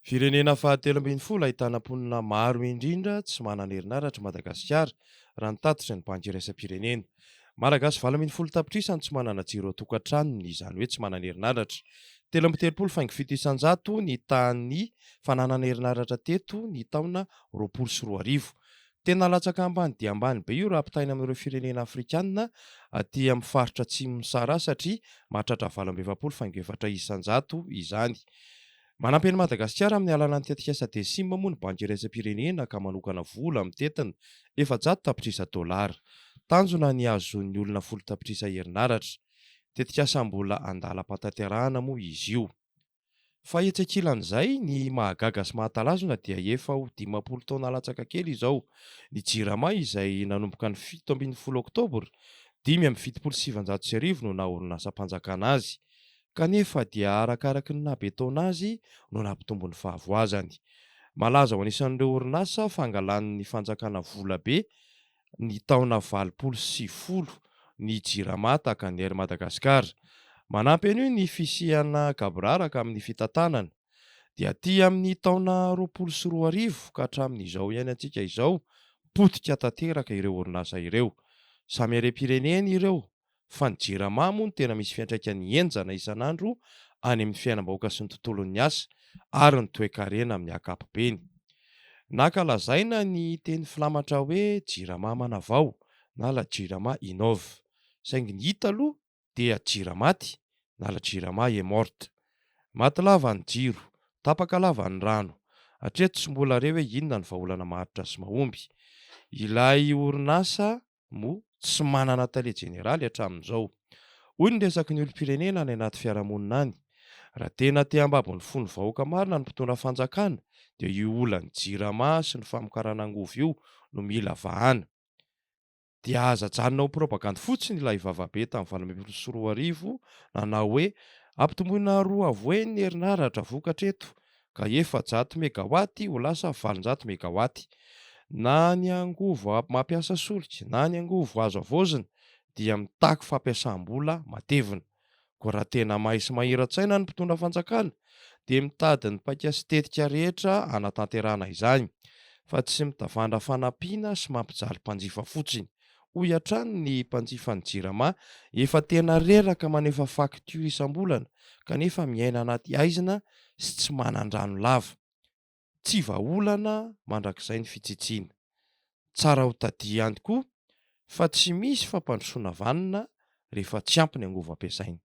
Firenena fahatelo ambin'ny folo ahitana mponina maro indrindra tsy manana herinaratra Madagasikara raha ny tatitra ny banky iraisam-pirenena. Malagasy 20% tapitrisa ny tsy manana jiro ao-tokantranony, izany hoe tsy manana herinaratra. 13,7% ny tahan'ny fananana herinaratra teto ny taona 2024. Tena latsaka ambany dia ambany be io raha ampitahaina amin'ireo firenena afrikanina aty amin'ny faritra atsimo Sahara satria mahatratra 20,4% izany. Manampy an'i Madagasikara amin'ny alàna ny tetikasa desima moa ny banky iraisam-pirenena ka manokana vola amin'ny tetiny 400 tapitrisa dolara. Tanjona ny azon'ny olona 10 tapitrisa herinaratra. Tetikasa mbola andalam-patanterahana moa izy io. Fa etsekilan'izay ny mahagaga sy mahatalazona dia efa ho 50 taona latsaka kely izao. Ny JIRAMA izay nanomboka ny 17 oktobra 5,700 no naha-orinasa-mpanjakana azy. Kanefa dia arakaraka ny nabetona azy no nampitombo ny fahavoazany. Malaza ho anisan'ireo orinasa fangalan'ny fanjakana vola be ny taona 2070 ny JIRAMA tahaka ny Air Madagasikara. Manampy an'io ny fisihana kabraraka amin'ny fitantanana. Dia aty amin'ny taona 2024 ka hatramin'izao ihany antsika izao, potika tanteraka ireo orinasa ireo. Samy harem-pirenena ireo. Fa ny JIRAMA moa no tena misy fiantraikany henjana isan'andro any amin'ny fiainam-bahoaka sy ny tontolon'ny asa ary ny toe-karena amin'ny ankapobeny. Nankalazaina ny teny filamatra hoe JIRAMA manavao na la JIRAMA innove. Saingy ny hita aloha dia JIRAMAty na la JIRAMA est morte. Maty lava ny jiro, tapaka lava ny rano. Hatreto tsy mbola re hoe inona ny vahaolana maharitra sy mahomby. Ilay orinasa moa tsy manana tale jeneraly hatramin'izao. Hoy ny resaky ny olom-pirenena any anaty fiarahamonina any. Raha tena te hambabo ny fon'ny vahoaka marina ny mpitondra fanjakana, dia io olan'ny JIRAMA sy ny famokarana angovo io no mila vahana. Dia aza janona ho propaganda fotsiny ilay vavabe tamin'ny 2024 nanao hoe ampitomboina 2 avoe ny herinaratra vokatreto ka efa 100 megawaty ho lasa 700 megawaty. Na ny angovo mampiasa solika na ny angovo azo avoazina dia mitaky fampiasam-bola matevina. Ko raha tena mahay sy mahiran-tsaina ny mpitondra fanjakana dia mitady ny mpakasy tetika rehetra hanatanterahana izany, fa tsy mitavandra fanampiana sy mampijaly mpanjifa fotsiny. Hoy hatrany ny mpanjifa ny JIRAMA efa tena reraka manefa faktiora isam-bolana kanefa miaina anaty haizina sy tsy manan-drano lava. Tsy vahaolana mandrakizay ny fitsitsiana. Tsara ho tadia ihany koa fa tsy misy fampandrosoana vanina rehefa tsy ampy ny angovo ampiasaina.